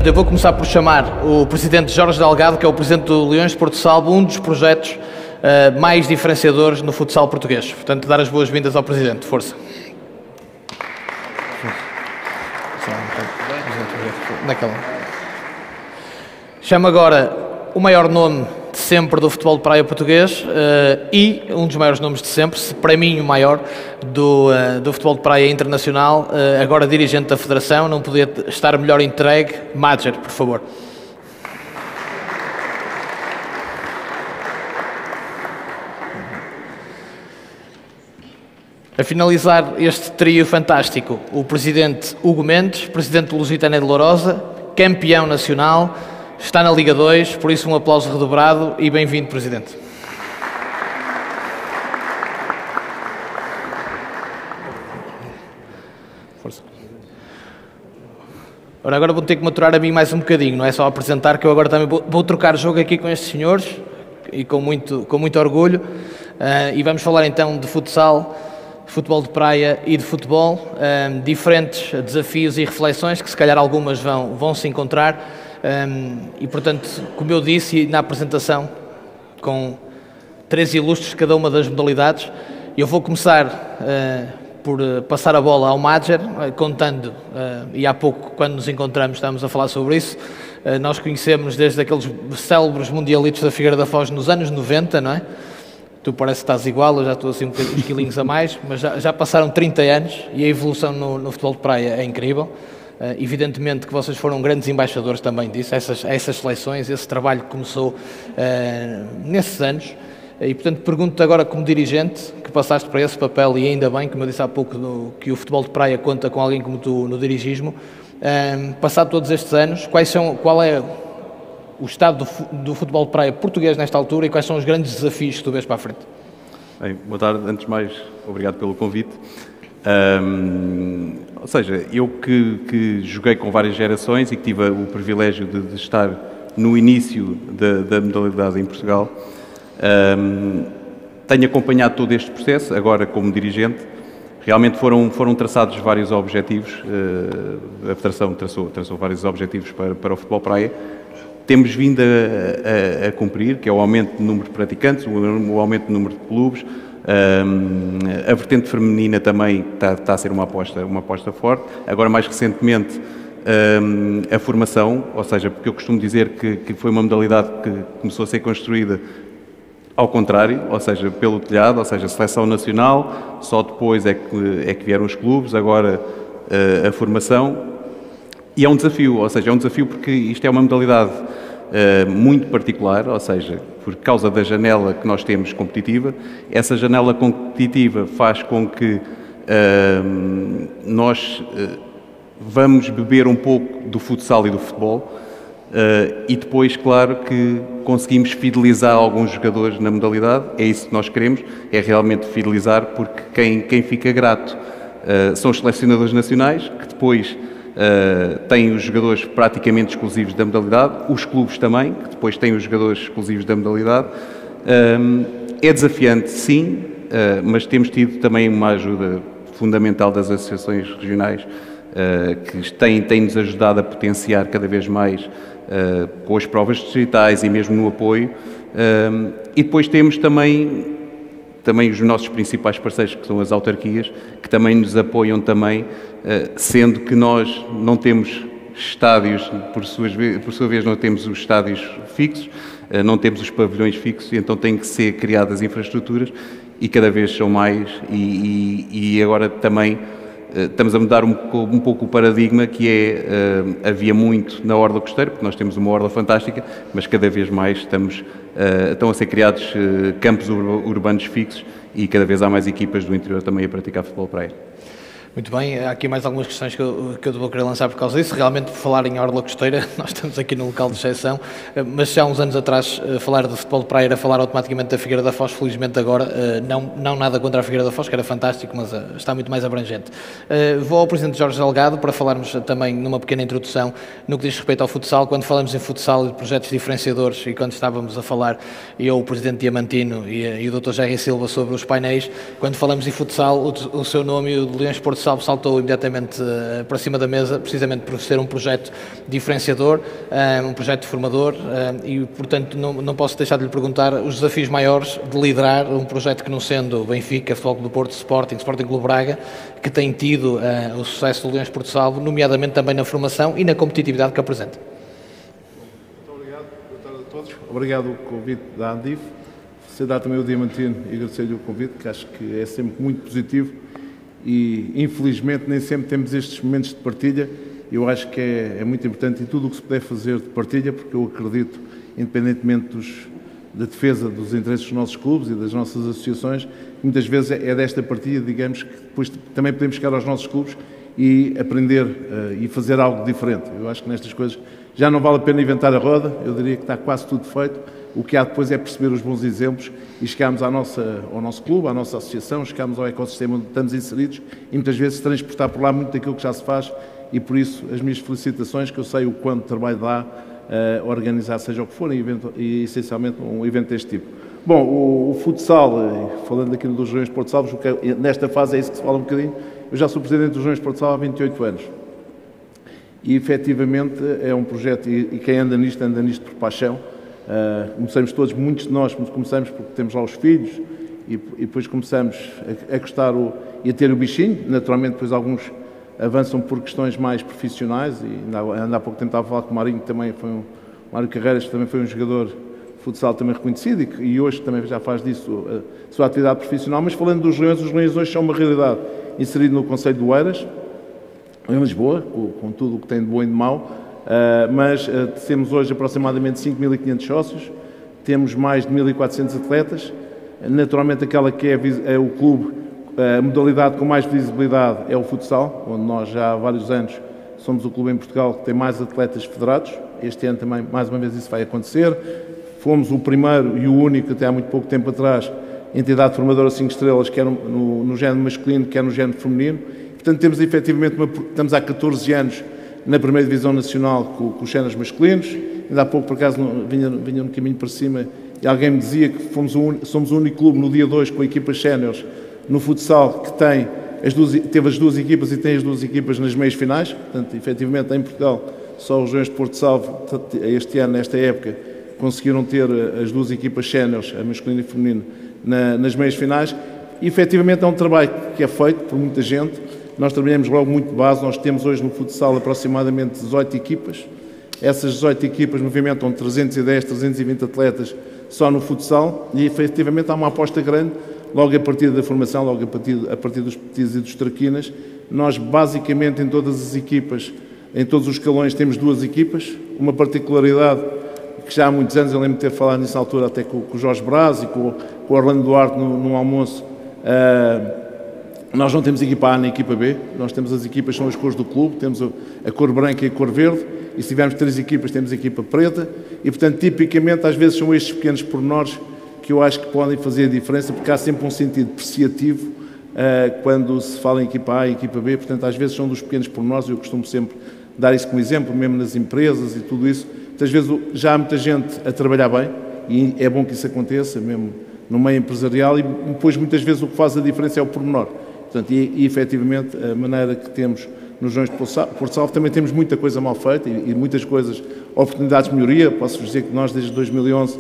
Eu vou começar por chamar o Presidente Jorge Delgado, que é o Presidente do Leões de Porto Salvo, um dos projetos mais diferenciadores no futsal português. Portanto, dar as boas-vindas ao Presidente. Força. Chamo agora o maior nome de sempre do futebol de praia português e um dos maiores nomes de sempre, para mim o maior, do futebol de praia internacional, agora dirigente da Federação, não podia estar melhor entregue. Madjer, por favor. A finalizar este trio fantástico, o Presidente Hugo Mendes, Presidente do Lusitânia de Lourosa, campeão nacional, está na Liga 2, por isso um aplauso redobrado e bem-vindo, Presidente. Força. Ora, agora vou ter que maturar a mim mais um bocadinho, não é só apresentar, que eu agora também vou trocar jogo aqui com estes senhores, e com muito orgulho, e vamos falar então de futsal, futebol de praia e de futebol, diferentes desafios e reflexões que se calhar algumas vão se encontrar, e portanto, como eu disse na apresentação, com 3 ilustres de cada uma das modalidades, eu vou começar por passar a bola ao Madjer, contando, e há pouco quando nos encontramos estávamos a falar sobre isso, nós conhecemos desde aqueles célebres mundialitos da Figueira da Foz nos anos 90, não é? Tu parece que estás igual, eu já estou assim uns quilinhos a mais, mas já passaram 30 anos e a evolução no futebol de praia é incrível. Evidentemente que vocês foram grandes embaixadores também disso, essas seleções, esse trabalho que começou nesses anos. E portanto pergunto-te agora como dirigente, que passaste para esse papel e ainda bem, como eu disse há pouco, que o futebol de praia conta com alguém como tu no dirigismo, passado todos estes anos, qual é o estado do futebol de praia português nesta altura e quais são os grandes desafios que tu vês para a frente? Bem, boa tarde. Antes de mais, obrigado pelo convite. Ou seja, eu que joguei com várias gerações e que tive o privilégio de estar no início da modalidade em Portugal, tenho acompanhado todo este processo, agora como dirigente. Realmente foram traçados vários objetivos, a Federação traçou vários objetivos para o futebol praia. Temos vindo a cumprir, que é o aumento do número de praticantes, o aumento do número de clubes, a vertente feminina também está a ser uma aposta forte. Agora, mais recentemente, a formação, ou seja, porque eu costumo dizer que foi uma modalidade que começou a ser construída ao contrário, ou seja, pelo telhado, ou seja, a seleção nacional, só depois é que vieram os clubes, agora a formação. E é um desafio, ou seja, é um desafio porque isto é uma modalidade muito particular, ou seja, por causa da janela que nós temos competitiva. Essa janela competitiva faz com que nós vamos beber um pouco do futsal e do futebol e depois, claro, que conseguimos fidelizar alguns jogadores na modalidade. É isso que nós queremos, é realmente fidelizar, porque quem fica grato são os selecionadores nacionais, que depois têm os jogadores praticamente exclusivos da modalidade, os clubes também, que depois têm os jogadores exclusivos da modalidade. É desafiante, sim, mas temos tido também uma ajuda fundamental das associações regionais, que têm-nos ajudado a potenciar cada vez mais com as provas distritais e mesmo no apoio. E depois temos também os nossos principais parceiros, que são as autarquias, que também nos apoiam também, sendo que nós não temos estádios, por sua vez não temos os estádios fixos, não temos os pavilhões fixos, então têm que ser criadas infraestruturas e cada vez são mais e agora também estamos a mudar um pouco o paradigma, que havia muito na orla costeira, porque nós temos uma orla fantástica, mas cada vez mais estão a ser criados campos urbanos fixos e cada vez há mais equipas do interior também a praticar futebol praia. Muito bem, há aqui mais algumas questões que eu vou querer lançar por causa disso. Realmente, por falar em orla costeira, nós estamos aqui num local de exceção, mas já há uns anos atrás, falar de futebol de praia era falar automaticamente da Figueira da Foz. Felizmente agora, não nada contra a Figueira da Foz, que era fantástico, mas está muito mais abrangente. Vou ao Presidente Jorge Delgado para falarmos também numa pequena introdução no que diz respeito ao futsal. Quando falamos em futsal e de projetos diferenciadores, e quando estávamos a falar, eu, o Presidente Diamantino e o Dr. Jerry Silva sobre os painéis, quando falamos em futsal, o seu nome e o de Leões de Porto Salvo saltou imediatamente para cima da mesa, precisamente por ser um projeto diferenciador, um projeto formador, e portanto não posso deixar de lhe perguntar os desafios maiores de liderar um projeto que, não sendo Benfica, Futebol Clube do Porto, Sporting Clube Braga, que tem tido o sucesso do Leões Porto Salvo, nomeadamente também na formação e na competitividade que apresenta. Muito obrigado, boa tarde a todos. Obrigado pelo convite da Andif. Dar também o Diamantino e agradecer-lhe o convite, que acho que é sempre muito positivo e, infelizmente, nem sempre temos estes momentos de partilha. Eu acho que é muito importante, e tudo o que se puder fazer de partilha, porque eu acredito, independentemente da defesa dos interesses dos nossos clubes e das nossas associações, muitas vezes é desta partilha, digamos, que depois também podemos chegar aos nossos clubes e aprender e fazer algo diferente. Eu acho que nestas coisas já não vale a pena inventar a roda, eu diria que está quase tudo feito. O que há depois é perceber os bons exemplos e chegarmos ao nosso clube, à nossa associação, chegarmos ao ecossistema onde estamos inseridos e muitas vezes transportar por lá muito daquilo que já se faz, e por isso as minhas felicitações, que eu sei o quanto trabalho dá a organizar seja o que for e essencialmente um evento deste tipo. Bom, o futsal, falando aqui dos Leões Porto Salvo, nesta fase é isso que se fala um bocadinho. Eu já sou presidente dos Leões Porto Salvo há 28 anos e efetivamente é um projeto, e quem anda nisto por paixão. Começamos todos, muitos de nós começamos porque temos lá os filhos e depois começamos a gostar e a ter o bichinho. Naturalmente depois alguns avançam por questões mais profissionais, e ainda há pouco tempo estava a falar com o Marinho, que também foi Mário Carreiras, que também foi um jogador de futsal também reconhecido e hoje também já faz disso a sua atividade profissional. Mas falando dos Leões, os Leões hoje são uma realidade inserida no concelho de Oeiras, em Lisboa, com tudo o que tem de bom e de mau. Mas temos hoje aproximadamente 5.500 sócios, temos mais de 1.400 atletas. Naturalmente aquela que é o clube, a modalidade com mais visibilidade é o futsal, onde nós já há vários anos somos o clube em Portugal que tem mais atletas federados. Este ano também, mais uma vez, isso vai acontecer. Fomos o primeiro e o único, até há muito pouco tempo atrás, entidade formadora 5 estrelas, quer no género masculino, quer no género feminino. Portanto, temos efetivamente, estamos há 14 anos na primeira divisão nacional com os séniores masculinos. Ainda há pouco, por acaso, vinha no caminho para cima e alguém me dizia que somos o único clube no dia 2 com equipas séniores no futsal que teve as duas equipas e tem as duas equipas nas meias finais. Portanto, efetivamente, em Portugal, só os Leões de Porto Salvo, este ano, nesta época, conseguiram ter as duas equipas séniores, a masculino e a feminino, nas meias finais. E, efetivamente, é um trabalho que é feito por muita gente. Nós trabalhamos logo muito de base, nós temos hoje no futsal aproximadamente 18 equipas. Essas 18 equipas movimentam 310, 320 atletas só no futsal e efetivamente há uma aposta grande, logo a partir da formação, logo a partir dos petis e dos traquinas. Nós basicamente em todas as equipas, em todos os escalões temos duas equipas, uma particularidade que já há muitos anos, eu lembro de ter falado nisso na altura até com o Jorge Braz e com o Orlando Duarte num almoço. Nós não temos equipa A nem equipa B, nós temos as equipas, são as cores do clube, temos a cor branca e a cor verde, e se tivermos 3 equipas temos a equipa preta, e portanto tipicamente às vezes são estes pequenos pormenores que eu acho que podem fazer a diferença, porque há sempre um sentido depreciativo quando se fala em equipa A e equipa B, portanto às vezes são dos pequenos pormenores, eu costumo sempre dar isso como exemplo, mesmo nas empresas e tudo isso. Muitas vezes já há muita gente a trabalhar bem, e é bom que isso aconteça, mesmo no meio empresarial, e depois muitas vezes o que faz a diferença é o pormenor. Portanto, e efetivamente, a maneira que temos nos Leões de Porto Salvo, também temos muita coisa mal feita e muitas coisas, oportunidades de melhoria. Posso-vos dizer que nós, desde 2011,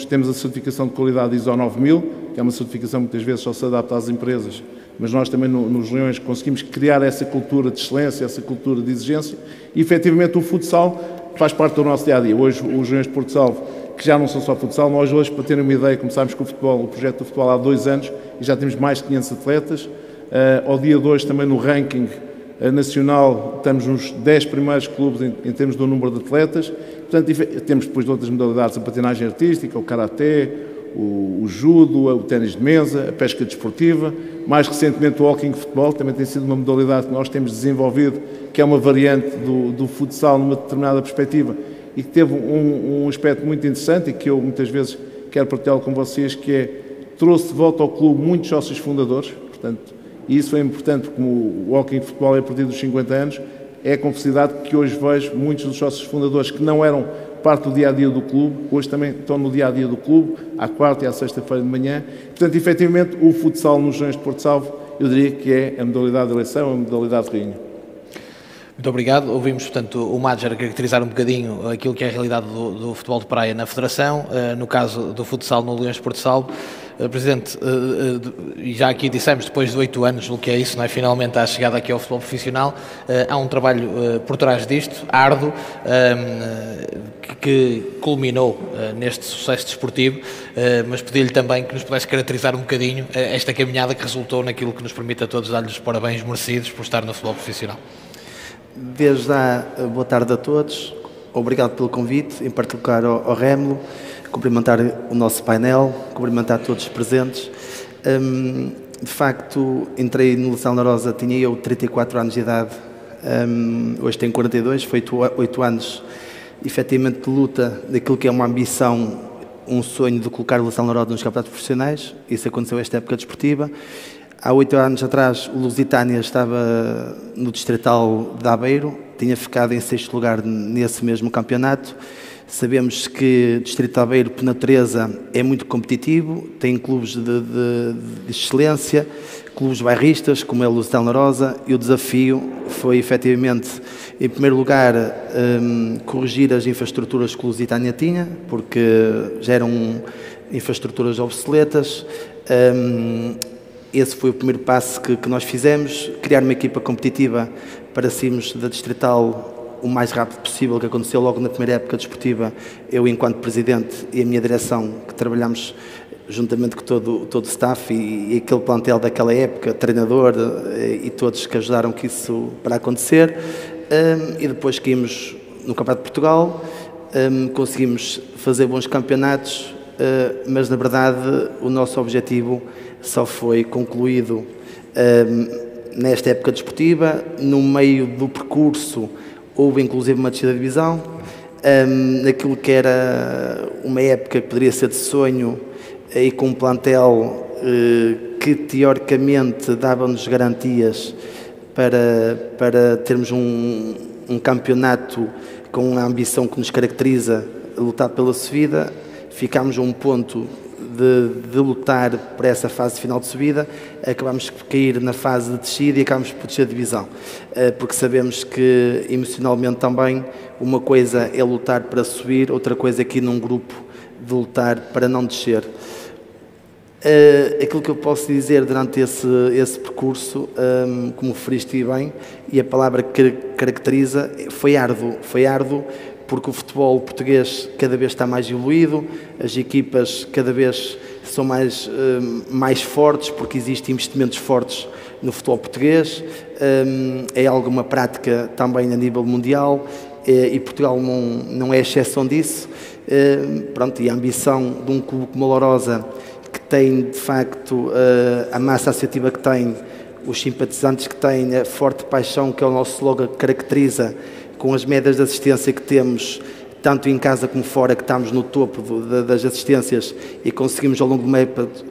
temos a certificação de qualidade ISO 9000, que é uma certificação que muitas vezes só se adapta às empresas, mas nós também nos Leões conseguimos criar essa cultura de excelência, essa cultura de exigência, e efetivamente o futsal faz parte do nosso dia-a-dia. Hoje, os Leões de Porto Salvo, que já não são só futsal, nós hoje, para terem uma ideia, começámos com o projeto do futebol há 2 anos e já temos mais de 500 atletas. Ao dia 2 também no ranking nacional estamos nos 10 primeiros clubes em termos do número de atletas. Portanto, temos depois de outras modalidades, a patinagem artística, o karaté, o judo, o ténis de mesa, a pesca desportiva. Mais recentemente o hockey futebol também tem sido uma modalidade que nós temos desenvolvido, que é uma variante do futsal numa determinada perspectiva e que teve um aspecto muito interessante e que eu muitas vezes quero partilhá-lo com vocês, que trouxe de volta ao clube muitos sócios fundadores. Portanto, e isso é importante, porque o hockey futebol é a partir dos 50 anos, é com felicidade que hoje vejo muitos dos sócios fundadores que não eram parte do dia-a-dia do clube, hoje também estão no dia-a-dia do clube, à quarta e à sexta-feira de manhã. Portanto, efetivamente, o futsal nos Leões de Porto Salvo, eu diria que é a modalidade de eleição, a modalidade de rainha. Muito obrigado. Ouvimos, portanto, o Madger caracterizar um bocadinho aquilo que é a realidade do futebol de praia na Federação, no caso do futsal no Leões de Porto Salvo. Presidente, e já aqui dissemos, depois de 8 anos, o que é isso, não é? Finalmente há chegada aqui ao futebol profissional, há um trabalho por trás disto, árduo, que culminou neste sucesso desportivo, mas pedi-lhe também que nos pudesse caracterizar um bocadinho esta caminhada que resultou naquilo que nos permite a todos dar-lhes os parabéns merecidos por estar no futebol profissional. Desde já, boa tarde a todos, obrigado pelo convite, em particular ao Rémulo, cumprimentar o nosso painel, cumprimentar todos os presentes. De facto, entrei no Liceu Larosa, tinha eu 34 anos de idade, hoje tenho 42, foi 8 anos, efetivamente, de luta daquilo que é uma ambição, um sonho de colocar o Liceu Larosa nos campeonatos profissionais. Isso aconteceu esta época desportiva. Há 8 anos atrás, o Lusitânia estava no Distrital de Aveiro, tinha ficado em 6º lugar nesse mesmo campeonato. Sabemos que o Distrito de Aveiro, por natureza, é muito competitivo, tem clubes de excelência, clubes bairristas, como é o Lusitano Larosa, e o desafio foi, efetivamente, em primeiro lugar, corrigir as infraestruturas que o Lusitânia tinha, porque já eram infraestruturas obsoletas. Esse foi o primeiro passo que nós fizemos, criar uma equipa competitiva para sermos da Distrital o mais rápido possível, que aconteceu logo na primeira época desportiva, eu enquanto Presidente e a minha direção, que trabalhamos juntamente com todo o staff e aquele plantel daquela época, treinador e todos que ajudaram que isso para acontecer, e depois caímos no Campeonato de Portugal, conseguimos fazer bons campeonatos, mas na verdade o nosso objetivo só foi concluído nesta época desportiva. No meio do percurso houve inclusive uma descida de divisão, naquilo que era uma época que poderia ser de sonho e com um plantel que teoricamente dava-nos garantias para termos um campeonato com a ambição que nos caracteriza, lutar pela subida. Ficámos a um ponto de lutar por essa fase final de subida, acabámos por cair na fase de descida e acabámos por descer a divisão, porque sabemos que emocionalmente também uma coisa é lutar para subir, outra coisa é aqui num grupo de lutar para não descer. Aquilo que eu posso dizer durante esse percurso, como referiste bem, e a palavra que caracteriza, foi árduo, porque o futebol português cada vez está mais evoluído, as equipas cada vez são mais fortes, porque existem investimentos fortes no futebol português, é uma prática também a nível mundial, e Portugal não é exceção disso. E a ambição de um clube como a Lourosa, que tem de facto a massa associativa que tem, os simpatizantes que têm, a forte paixão que é o nosso slogan que caracteriza, com as médias de assistência que temos, tanto em casa como fora, que estamos no topo das assistências e conseguimos ao longo de uma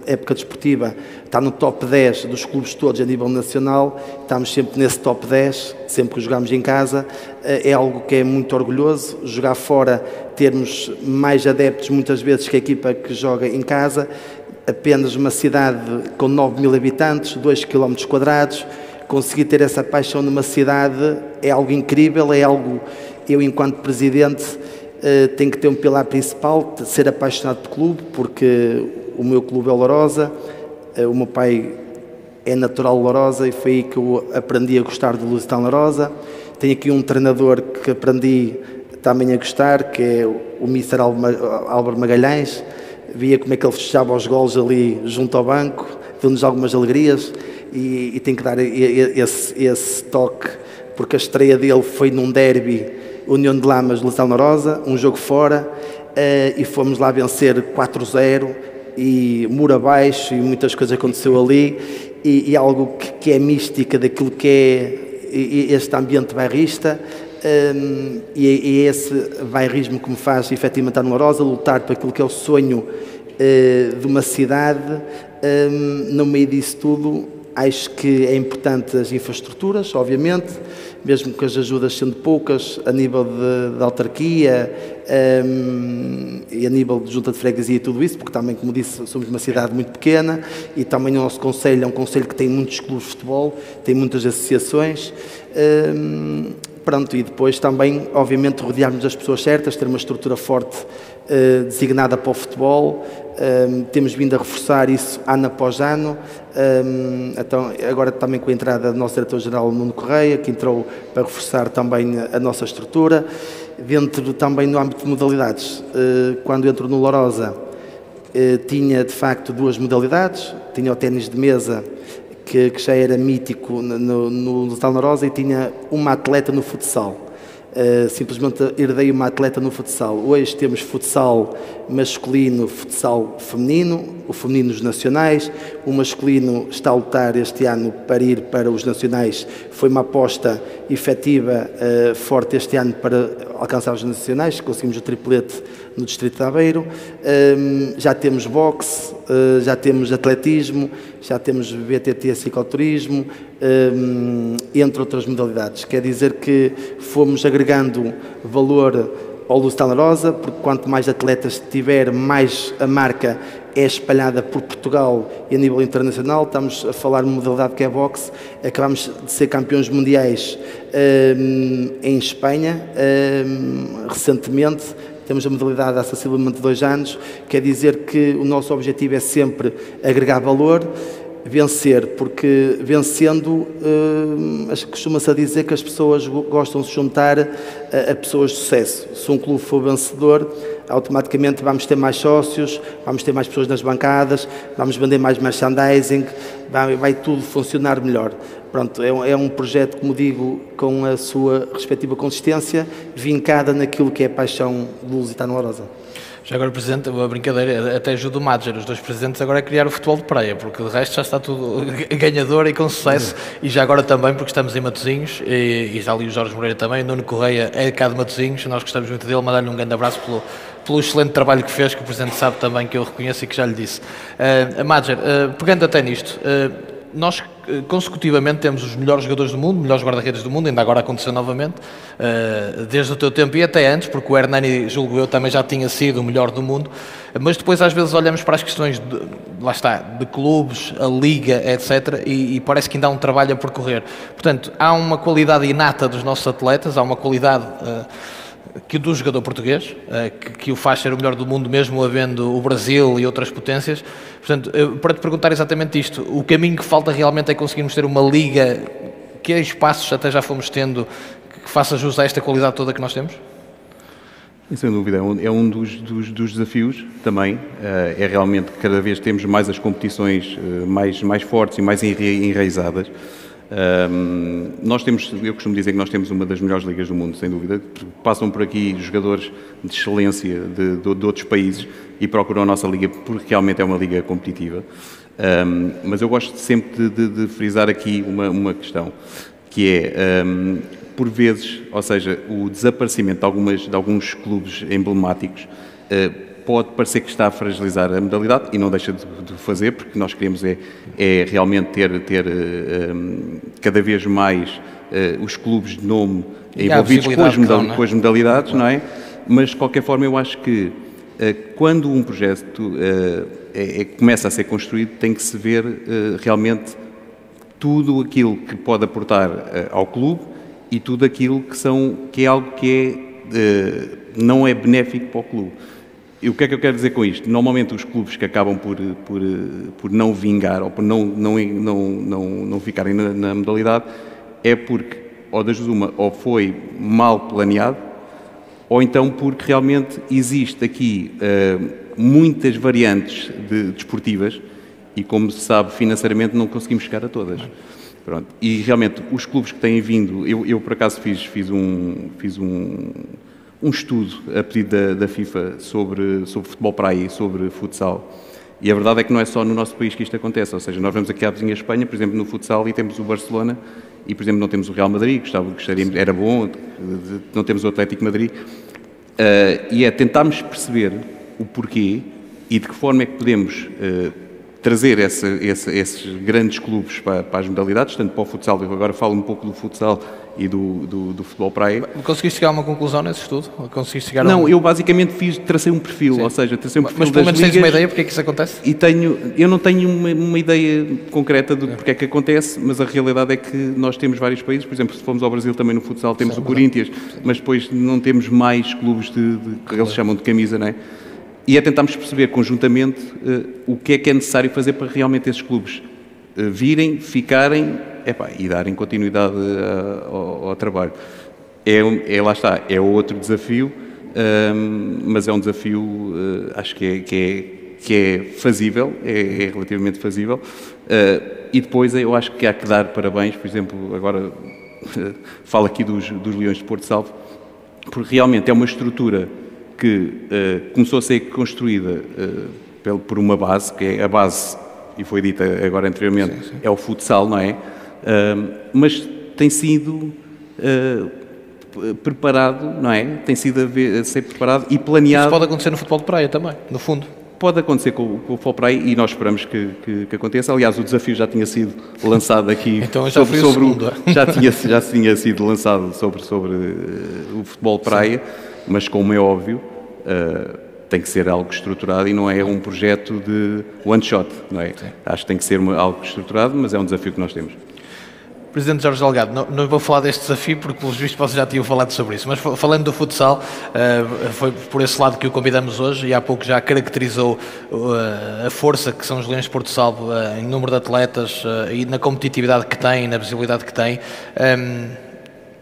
época desportiva estar no top 10 dos clubes todos a nível nacional, estamos sempre nesse top 10, sempre que jogamos em casa, é algo que é muito orgulhoso. Jogar fora, termos mais adeptos muitas vezes que a equipa que joga em casa, apenas uma cidade com 9.000 habitantes, 2 km², conseguir ter essa paixão numa cidade é algo incrível, é algo, eu enquanto Presidente tenho que ter um pilar principal, ser apaixonado por clube, porque o meu clube é o Lourosa, o meu pai é natural de Lourosa e foi aí que eu aprendi a gostar do Lusitano Lourosa. Tenho aqui um treinador que aprendi também a gostar, que é o Mr. Álvaro Magalhães, via como é que ele fechava os golos ali junto ao banco, deu-nos algumas alegrias. E tenho que dar esse toque, porque a estreia dele foi num derby União de Lamas, Lusitano Larosa, um jogo fora, e fomos lá vencer 4-0 e muro abaixo, e muitas coisas aconteceu ali, e algo que é mística daquilo que é este ambiente bairrista, e é esse bairrismo que me faz efetivamente estar no Larosa, lutar por aquilo que é o sonho de uma cidade. No meio disso tudo, acho que é importante as infraestruturas, obviamente, mesmo com as ajudas sendo poucas, a nível de autarquia e a nível de junta de freguesia e tudo isso, porque também, como disse, somos uma cidade muito pequena e também o nosso concelho é um concelho que tem muitos clubes de futebol, tem muitas associações. Pronto, e depois também, obviamente, rodearmos as pessoas certas, ter uma estrutura forte designada para o futebol. Temos vindo a reforçar isso ano após ano. Então, agora também com a entrada do nosso diretor-geral Nuno Correia, que entrou para reforçar também a nossa estrutura. Dentro também no âmbito de modalidades, quando entro no Lourosa, tinha de facto duas modalidades, tinha o ténis de mesa, que já era mítico no Hospital Lourosa, e tinha uma atleta no futsal. Simplesmente herdei uma atleta no futsal. Hoje temos futsal masculino, futsal feminino, o feminino nos nacionais. O masculino está a lutar este ano para ir para os nacionais. Foi uma aposta efetiva, forte este ano para alcançar os nacionais. Conseguimos o triplete no Distrito de Aveiro. Já temos boxe, já temos atletismo, já temos BTT cicloturismo, entre outras modalidades. Quer dizer que fomos agregando valor ao Hospital Lourosa, porque quanto mais atletas tiver, mais a marca é espalhada por Portugal e a nível internacional. Estamos a falar de uma modalidade que é boxe. Acabamos de ser campeões mundiais em Espanha recentemente. Temos a modalidade há sensivelmente 2 anos. Quer dizer que o nosso objetivo é sempre agregar valor, vencer, porque vencendo, costuma-se a dizer que as pessoas gostam de se juntar a pessoas de sucesso. Se um clube for vencedor, automaticamente vamos ter mais sócios, vamos ter mais pessoas nas bancadas, vamos vender mais merchandising, vai tudo funcionar melhor. Pronto, é um projeto, como digo, com a sua respectiva consistência, vincada naquilo que é a paixão do Lusitano Lourosa. Já agora, Presidente, a brincadeira, até ajuda o Madger, os 2 Presidentes, agora é criar o futebol de praia, porque de resto já está tudo ganhador e com sucesso, e já agora também porque estamos em Matosinhos, e já ali o Jorge Moreira também, o Nuno Correia é cá de Matosinhos, nós gostamos muito dele, mandar-lhe um grande abraço pelo excelente trabalho que fez, que o Presidente sabe também, que eu reconheço e que já lhe disse. Madger, pegando até nisto, nós consecutivamente temos os melhores jogadores do mundo, melhores guarda-redes do mundo, ainda agora aconteceu novamente, desde o teu tempo e até antes, porque o Hernani, julgo eu, também já tinha sido o melhor do mundo, mas depois às vezes olhamos para as questões de clubes, a liga, etc, e parece que ainda há um trabalho a percorrer. Portanto, há uma qualidade inata dos nossos atletas, há uma qualidade que do jogador português, que o faz ser o melhor do mundo, mesmo havendo o Brasil e outras potências. Portanto, para te perguntar exatamente isto, o caminho que falta realmente é conseguirmos ter uma liga, que espaços até já fomos tendo, que faça jus a esta qualidade toda que nós temos? Sem dúvida, é um dos desafios também, é realmente que cada vez temos mais as competições mais fortes e mais enraizadas. Eu costumo dizer que nós temos uma das melhores ligas do mundo, sem dúvida. Passam por aqui jogadores de excelência de outros países e procuram a nossa liga porque realmente é uma liga competitiva. Mas eu gosto sempre de frisar aqui uma questão, que é, por vezes, ou seja, o desaparecimento de alguns clubes emblemáticos pode parecer que está a fragilizar a modalidade e não deixa de fazer, porque nós queremos realmente ter cada vez mais os clubes de nome envolvidos com as modalidades, não é? Mas, de qualquer forma, eu acho que quando um projeto começa a ser construído, tem que se ver realmente tudo aquilo que pode aportar ao clube e tudo aquilo que é algo que não é benéfico para o clube. E o que é que eu quero dizer com isto? Normalmente os clubes que acabam por não vingar ou por não ficarem na modalidade é porque, ou das uma, ou foi mal planeado, ou então porque realmente existe aqui muitas variantes desportivas e, como se sabe, financeiramente não conseguimos chegar a todas. Pronto. E realmente os clubes que têm vindo, eu por acaso fiz um estudo a pedido da FIFA sobre futebol praia e sobre futsal. E a verdade é que não é só no nosso país que isto acontece. Ou seja, nós vamos aqui à vizinha Espanha, por exemplo, no futsal, e temos o Barcelona, e, por exemplo, não temos o Real Madrid, gostaríamos, era bom, não temos o Atlético Madrid. E tentarmos perceber o porquê e de que forma é que podemos trazer esses grandes clubes para as modalidades, tanto para o futsal, eu agora falo um pouco do futsal e do futebol praia. Conseguiste chegar a uma conclusão nesse estudo? Conseguiste chegar Não, eu basicamente tracei um perfil, ou seja, tracei um perfil Mas pelo menos das tens uma ligas, ideia porque é que isso acontece? e eu não tenho uma ideia concreta de porque é que acontece, mas a realidade é que nós temos vários países, por exemplo, se formos ao Brasil também no futsal temos o Corinthians, mas depois não temos mais clubes que eles chamam de camisa, não é? E é tentarmos perceber conjuntamente o que é necessário fazer para realmente esses clubes virem, ficarem e darem continuidade ao trabalho. Lá está, é outro desafio, mas é um desafio, acho que é fazível, é relativamente fazível, e depois eu acho que há que dar parabéns, por exemplo, agora falo aqui dos Leões de Porto Salvo, porque realmente é uma estrutura que começou a ser construída por uma base, que é a base, e foi dita agora anteriormente, sim. É o futsal, não é? Mas tem sido preparado, não é? Tem sido a ser preparado e planeado. Isso pode acontecer no futebol de praia também, no fundo. Pode acontecer com o futebol praia e nós esperamos que aconteça. Aliás, o desafio já tinha sido lançado aqui. Então já foi o segundo. Já tinha sido lançado sobre o futebol praia, sim. Mas como é óbvio, tem que ser algo estruturado e não é um projeto de one shot, não é? Sim. Acho que tem que ser algo estruturado, mas é um desafio que nós temos. Presidente Jorge Delgado, não vou falar deste desafio porque pelos vistos vocês já tinham falado sobre isso, mas falando do futsal, foi por esse lado que o convidamos hoje e há pouco já caracterizou a força que são os Leões de Porto Salvo em número de atletas e na competitividade que têm, na visibilidade que têm.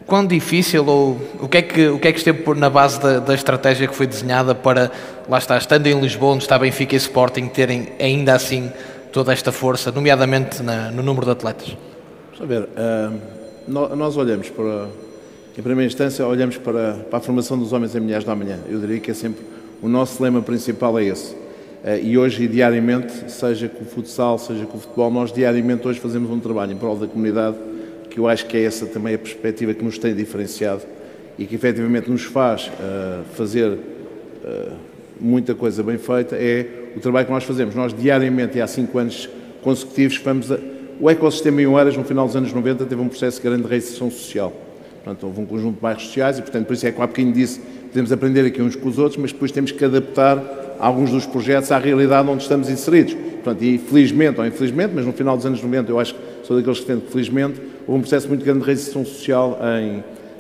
Quão difícil ou o que é que esteve na base da estratégia que foi desenhada para, lá está, estando em Lisboa, onde está Benfica e Sporting, terem ainda assim toda esta força, nomeadamente no número de atletas? A ver, nós olhamos em primeira instância, olhamos para a formação dos homens e mulheres da manhã. Eu diria que é sempre, o nosso lema principal é esse. E hoje, e diariamente, seja com o futsal, seja com o futebol, nós diariamente hoje fazemos um trabalho em prol da comunidade, que eu acho que é essa também a perspectiva que nos tem diferenciado e que efetivamente nos faz fazer muita coisa bem feita, é o trabalho que nós fazemos. Nós diariamente, e há 5 anos consecutivos, o ecossistema em Oeiras, no final dos anos 90, teve um processo de grande reinserção social. Portanto, houve um conjunto de bairros sociais e, portanto, por isso é que há bocadinho disse, podemos aprender aqui uns com os outros, mas depois temos que adaptar alguns dos projetos à realidade onde estamos inseridos. Portanto, e felizmente ou infelizmente, mas no final dos anos 90, eu acho que sou daqueles que defendo que felizmente, houve um processo muito grande de reinserção social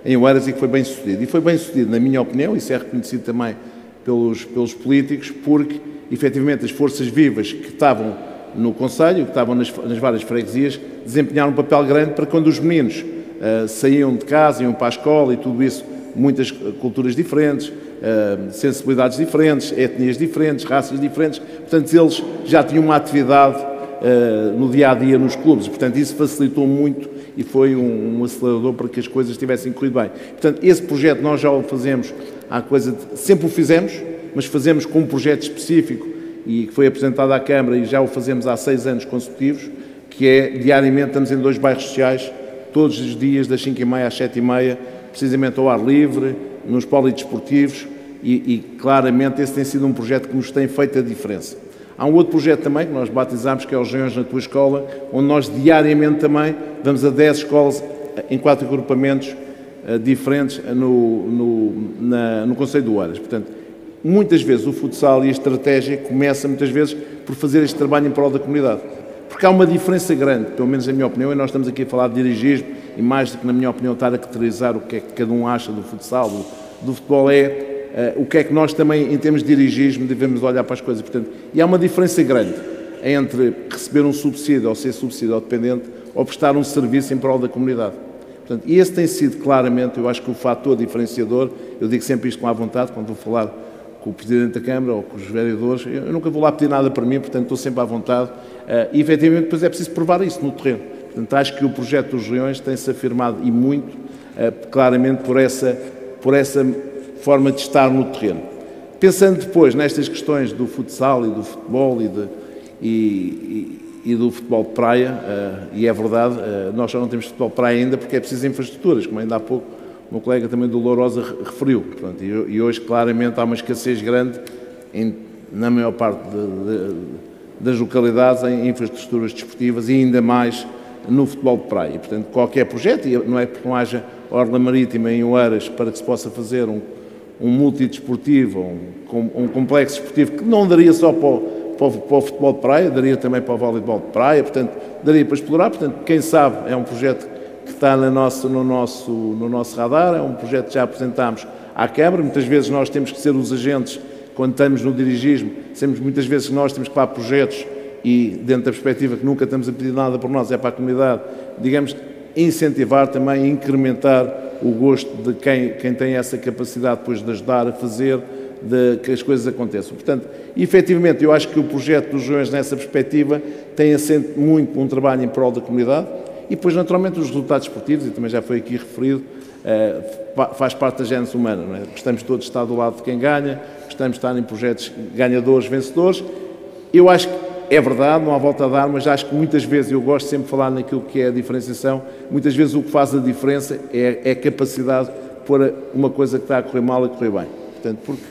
em Oeiras e que foi bem sucedido. E foi bem sucedido, na minha opinião, isso é reconhecido também pelos políticos, porque, efetivamente, as forças vivas que estavam no Conselho, que estavam nas várias freguesias, desempenharam um papel grande para quando os meninos saíam de casa, iam para a escola e tudo isso, muitas culturas diferentes, sensibilidades diferentes, etnias diferentes, raças diferentes, portanto eles já tinham uma atividade no dia-a-dia nos clubes, portanto isso facilitou muito e foi um acelerador para que as coisas tivessem corrido bem. Portanto, esse projeto nós já o fazemos, sempre o fizemos, mas fazemos com um projeto específico e que foi apresentado à Câmara e já o fazemos há 6 anos consecutivos, que é, diariamente, estamos em 2 bairros sociais, todos os dias, das 5h30 às 7h30, precisamente ao ar livre, nos polidesportivos, e claramente esse tem sido um projeto que nos tem feito a diferença. Há um outro projeto também, que nós batizamos, que é os Leões na Tua Escola, onde nós diariamente também vamos a 10 escolas em 4 agrupamentos diferentes no Concelho de Oeiras. Portanto, muitas vezes o futsal e a estratégia começa muitas vezes por fazer este trabalho em prol da comunidade. Porque há uma diferença grande, pelo menos na minha opinião, e nós estamos aqui a falar de dirigismo e mais do que na minha opinião estar a caracterizar o que é que cada um acha do futsal, do futebol o que é que nós também em termos de dirigismo devemos olhar para as coisas. Portanto, e há uma diferença grande entre receber um subsídio ou ser subsídio ou dependente ou prestar um serviço em prol da comunidade. Portanto, e esse tem sido claramente, eu acho que o fator diferenciador, eu digo sempre isto com à vontade, quando vou falar com o Presidente da Câmara ou com os vereadores, eu nunca vou lá pedir nada para mim, portanto estou sempre à vontade e efetivamente depois é preciso provar isso no terreno. Portanto, acho que o projeto dos Leões tem-se afirmado e muito claramente por essa forma de estar no terreno. Pensando depois nestas questões do futsal e do futebol e do futebol de praia, e é verdade, nós já não temos futebol de praia ainda porque é preciso infraestruturas, como ainda há pouco o meu colega também do Lourosa referiu. Pronto, e hoje claramente há uma escassez grande na maior parte das localidades em infraestruturas desportivas e ainda mais no futebol de praia. E, portanto, qualquer projeto, e não é porque não haja orla marítima em Oeiras para que se possa fazer um multidesportivo, um complexo desportivo que não daria só para o futebol de praia, daria também para o voleibol de praia, portanto, daria para explorar. Portanto, quem sabe, é um projeto que está no nosso radar, é um projeto que já apresentámos à Câmara. Muitas vezes nós temos que ser os agentes, quando estamos no dirigismo, muitas vezes nós temos que levar projetos e, dentro da perspectiva que nunca estamos a pedir nada por nós, é para a comunidade, digamos, incentivar também, incrementar o gosto de quem tem essa capacidade depois de ajudar a fazer, de que as coisas aconteçam. Portanto, efetivamente, eu acho que o projeto dos Joões, nessa perspectiva, tem assente muito um trabalho em prol da comunidade e depois, naturalmente, os resultados esportivos, e também já foi aqui referido, faz parte da gênese humana, não é? Gostamos todos de estar do lado de quem ganha, gostamos de estar em projetos ganhadores, vencedores. Eu acho que é verdade, não há volta a dar, mas acho que muitas vezes, eu gosto sempre de falar naquilo que é a diferenciação, muitas vezes o que faz a diferença é a capacidade de pôr uma coisa que está a correr mal a correr bem. Portanto, porque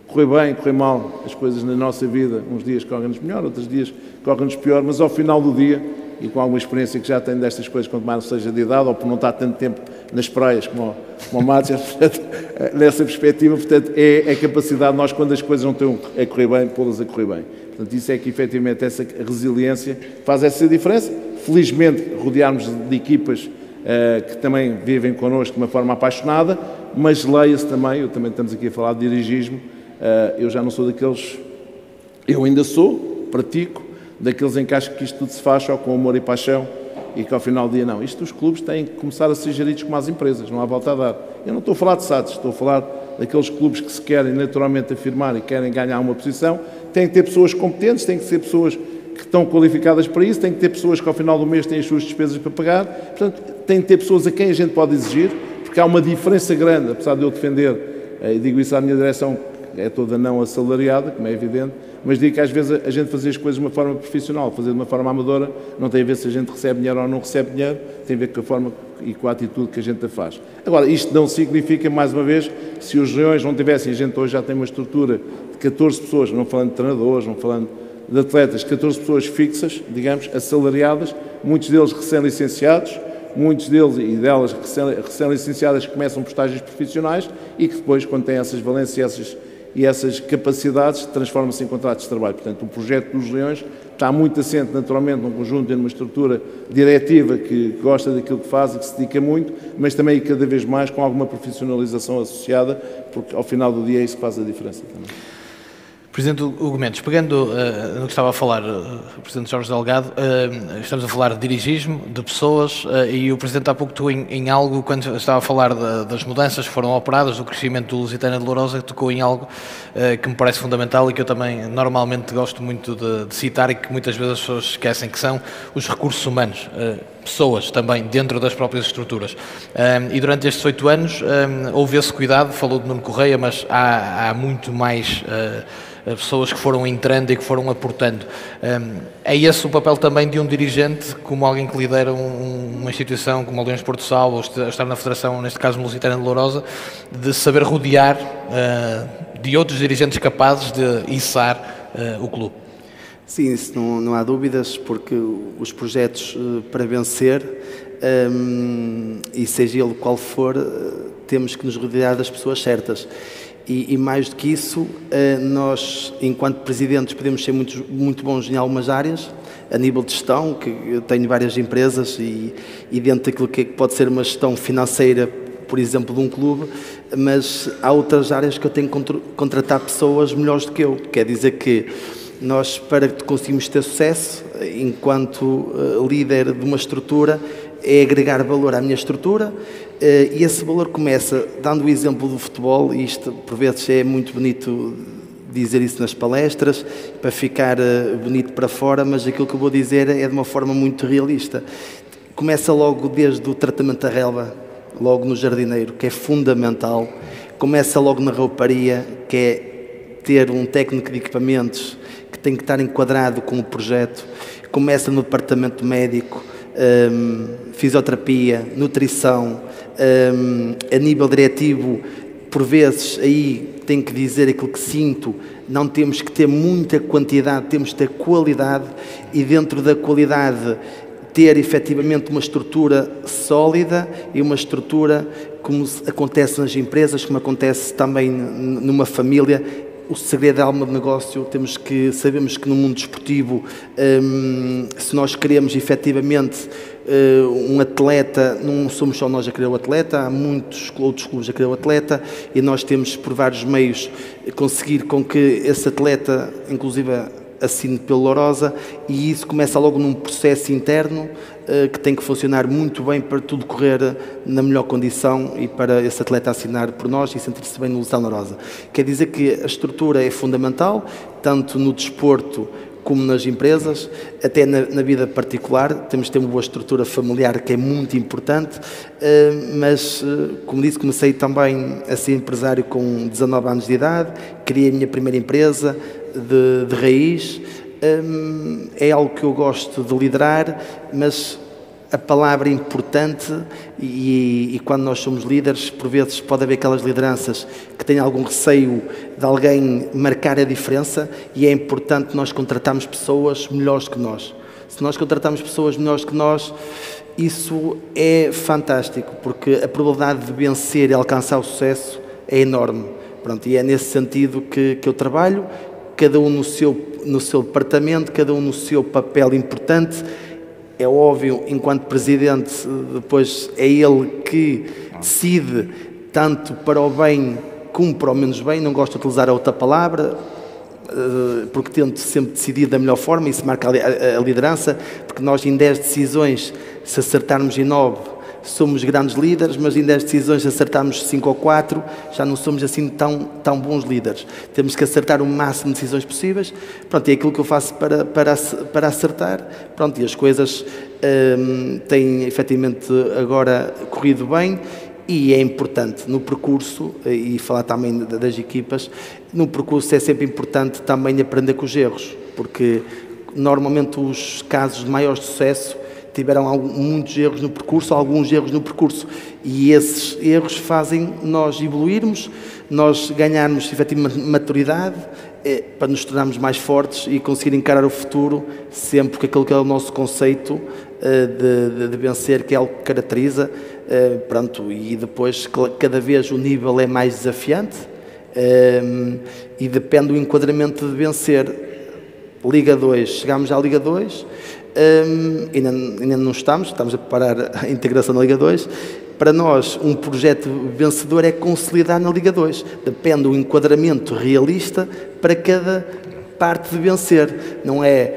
correr bem, correr mal, as coisas na nossa vida, uns dias correm-nos melhor, outros dias correm-nos pior, mas ao final do dia, e com alguma experiência que já tenho destas coisas, quanto mais não seja de idade, ou por não estar tanto tempo nas praias como o Márcio, nessa perspectiva, portanto, é a capacidade de nós, quando as coisas não estão a correr bem, pô-las a correr bem. Portanto, isso é que, efetivamente, essa resiliência faz essa diferença. Felizmente, rodearmos de equipas que também vivem connosco de uma forma apaixonada, mas leia-se também, eu também estamos aqui a falar de dirigismo, eu já não sou daqueles, eu ainda sou, pratico, daqueles em que acho que isto tudo se faz só com amor e paixão e que ao final do dia não. Isto os clubes têm que começar a ser geridos como as empresas, não há volta a dar. Eu não estou a falar de SADs, estou a falar daqueles clubes que se querem naturalmente afirmar e querem ganhar uma posição, têm que ter pessoas competentes, têm que ser pessoas que estão qualificadas para isso, têm que ter pessoas que ao final do mês têm as suas despesas para pagar, portanto, têm que ter pessoas a quem a gente pode exigir, porque há uma diferença grande, apesar de eu defender, e digo isso à minha direção, é toda não assalariada, como é evidente, mas digo que às vezes a gente fazer as coisas de uma forma profissional, fazer de uma forma amadora, não tem a ver se a gente recebe dinheiro ou não recebe dinheiro, tem a ver com a forma e com a atitude que a gente a faz. Agora, isto não significa, mais uma vez, se os Leões não tivessem, a gente hoje já tem uma estrutura de 14 pessoas, não falando de treinadores, não falando de atletas, 14 pessoas fixas, digamos, assalariadas, muitos deles recém-licenciados, muitos deles e delas recém-licenciadas que começam por estágios profissionais e que depois, quando têm essas valências e essas capacidades, transformam-se em contratos de trabalho. Portanto, o projeto dos Leões está muito assente, naturalmente, num conjunto e numa estrutura diretiva que gosta daquilo que faz e que se dedica muito, mas também cada vez mais com alguma profissionalização associada, porque ao final do dia é isso que faz a diferença também. Presidente Hugo Mendes, pegando no que estava a falar o Presidente Jorge Delgado, estamos a falar de dirigismo, de pessoas, e o Presidente há pouco tocou em algo, quando estava a falar das mudanças que foram operadas, do crescimento do Lusitânia de Lourosa, tocou em algo que me parece fundamental e que eu também normalmente gosto muito de citar e que muitas vezes as pessoas esquecem, que são os recursos humanos. Pessoas também dentro das próprias estruturas. E durante estes 8 anos houve esse cuidado, falou de Nuno Correia, mas há muito mais pessoas que foram entrando e que foram aportando. É esse o papel também de um dirigente, como alguém que lidera uma instituição como a Leões de Porto Sal, ou estar na Federação, neste caso no Lusitânia de Lourosa, de saber rodear de outros dirigentes capazes de içar o clube. Sim, isso não há dúvidas, porque os projetos para vencer, e seja ele qual for, temos que nos rodear das pessoas certas. E mais do que isso, nós, enquanto presidentes, podemos ser muito bons em algumas áreas, a nível de gestão, que eu tenho várias empresas e dentro daquilo que pode ser uma gestão financeira, por exemplo, de um clube, mas há outras áreas que eu tenho que contratar pessoas melhores do que eu. Quer dizer que nós, para conseguirmos ter sucesso, enquanto líder de uma estrutura, é agregar valor à minha estrutura, e esse valor começa, dando o exemplo do futebol, e isto por vezes é muito bonito dizer isso nas palestras, para ficar bonito para fora, mas aquilo que eu vou dizer é de uma forma muito realista. Começa logo desde o tratamento da relva, logo no jardineiro, que é fundamental, começa logo na rouparia, que é ter um técnico de equipamentos que tem que estar enquadrado com o projeto, começa no departamento médico, fisioterapia, nutrição, a nível diretivo, por vezes aí tenho que dizer aquilo que sinto, não temos que ter muita quantidade, temos que ter qualidade, e dentro da qualidade ter efetivamente uma estrutura sólida e uma estrutura como acontece nas empresas, como acontece também numa família. O segredo da alma de negócio, sabemos que no mundo desportivo, se nós queremos efetivamente um atleta, não somos só nós a querer o atleta, há muitos outros clubes a querer o atleta, e nós temos, por vários meios, conseguir com que esse atleta, inclusive, assine pelo Lourosa, e isso começa logo num processo interno que tem que funcionar muito bem para tudo correr na melhor condição e para esse atleta assinar por nós e sentir-se bem no Lusitano Lourosa. Quer dizer que a estrutura é fundamental, tanto no desporto como nas empresas, até na vida particular. Temos de ter uma boa estrutura familiar, que é muito importante, mas, como disse, comecei também a ser empresário com 19 anos de idade, criei a minha primeira empresa de raiz. É algo que eu gosto de liderar, mas a palavra importante, e quando nós somos líderes, por vezes pode haver aquelas lideranças que têm algum receio de alguém marcar a diferença, e é importante nós contratarmos pessoas melhores que nós. Se nós contratarmos pessoas melhores que nós, isso é fantástico, porque a probabilidade de vencer e alcançar o sucesso é enorme. Pronto, e é nesse sentido que eu trabalho, cada um no seu departamento, cada um no seu papel importante. É óbvio, enquanto presidente, depois é ele que decide tanto para o bem como para o menos bem. Não gosto de utilizar a outra palavra, porque tento sempre decidir da melhor forma, e isso marca a liderança, porque nós em 10 decisões, se acertarmos em 9, somos grandes líderes, mas em 10 decisões, se acertarmos 5 ou 4, já não somos assim tão bons líderes. Temos que acertar o máximo de decisões possíveis. Pronto, é aquilo que eu faço para acertar. Pronto, e as coisas têm efetivamente agora corrido bem, e é importante no percurso, e falar também das equipas, no percurso é sempre importante também aprender com os erros, porque normalmente os casos de maior sucesso tiveram muitos erros no percurso, alguns erros no percurso, e esses erros fazem nós evoluirmos, nós ganharmos efetivamente maturidade, para nos tornarmos mais fortes e conseguir encarar o futuro sempre com aquilo que é o nosso conceito de vencer, que é algo que caracteriza, pronto, e depois cada vez o nível é mais desafiante, e depende do enquadramento de vencer. Liga 2, chegámos à Liga 2, ainda não estamos a preparar a integração na Liga 2. Para nós, um projeto vencedor é consolidar na Liga 2. Depende do enquadramento realista para cada parte de vencer. Não é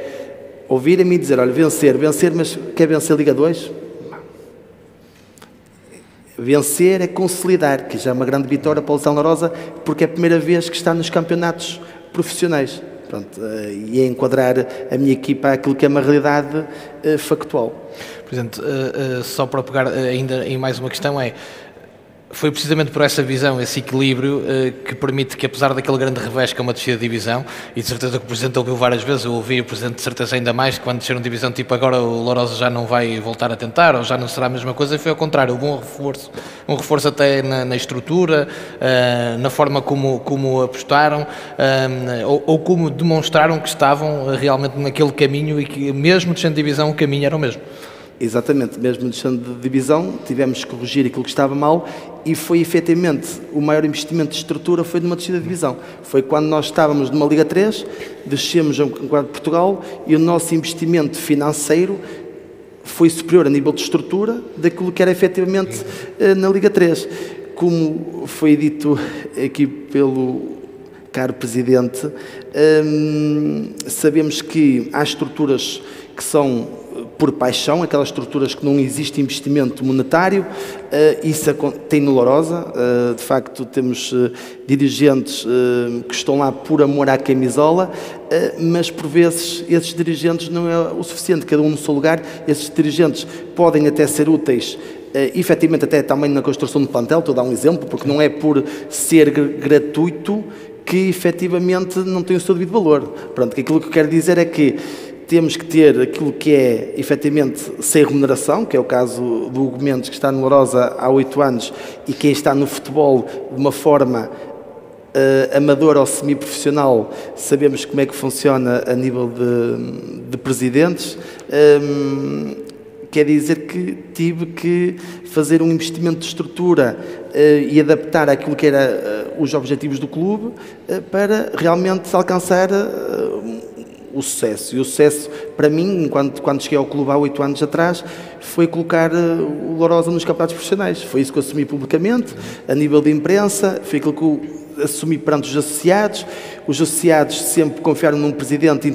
ouvirem-me e dizer, olha, vencer, mas quer vencer a Liga 2? Vencer é consolidar, que já é uma grande vitória para o Lusitano Lourosa, porque é a primeira vez que está nos campeonatos profissionais. Pronto, e é enquadrar a minha equipa àquilo que é uma realidade factual. Presidente, só para pegar ainda em mais uma questão, foi precisamente por essa visão, esse equilíbrio, que permite que, apesar daquele grande revés que é uma descida de divisão, e de certeza que o Presidente ouviu várias vezes, eu ouvi o Presidente de certeza ainda mais, quando desceram de divisão, tipo, agora o Lourosa já não vai voltar a tentar, ou já não será a mesma coisa, e foi ao contrário, houve um reforço até na estrutura, na forma como apostaram, ou como demonstraram que estavam realmente naquele caminho, e que mesmo descendo de divisão o caminho era o mesmo. Exatamente, mesmo deixando de divisão, tivemos que corrigir aquilo que estava mal, e foi efetivamente o maior investimento de estrutura foi numa descida de divisão. Foi quando nós estávamos numa Liga 3, descemos ao Campeonato de Portugal, e o nosso investimento financeiro foi superior a nível de estrutura daquilo que era efetivamente na Liga 3. Como foi dito aqui pelo caro Presidente, sabemos que há estruturas que são por paixão, aquelas estruturas que não existe investimento monetário, isso tem no Lourosa, de facto temos dirigentes que estão lá por amor à camisola, mas por vezes esses dirigentes não é o suficiente, cada um no seu lugar. Esses dirigentes podem até ser úteis, efetivamente até também na construção do plantel, estou a dar um exemplo, porque não é por ser gratuito que efetivamente não tem o seu devido valor. Pronto, aquilo que eu quero dizer é que temos que ter aquilo que é, efetivamente, sem remuneração, que é o caso do Hugo Mendes, que está no Lourosa há 8 anos, e quem está no futebol de uma forma amador ou semi-profissional, sabemos como é que funciona a nível de presidentes. Quer dizer que tive que fazer um investimento de estrutura e adaptar aquilo que eram os objetivos do clube para realmente alcançar o sucesso. E o sucesso, para mim, quando cheguei ao clube há 8 anos atrás, foi colocar o Lourosa nos campeonatos profissionais. Foi isso que eu assumi publicamente, a nível de imprensa, foi aquilo que eu assumi perante os associados. Os associados sempre confiaram num presidente,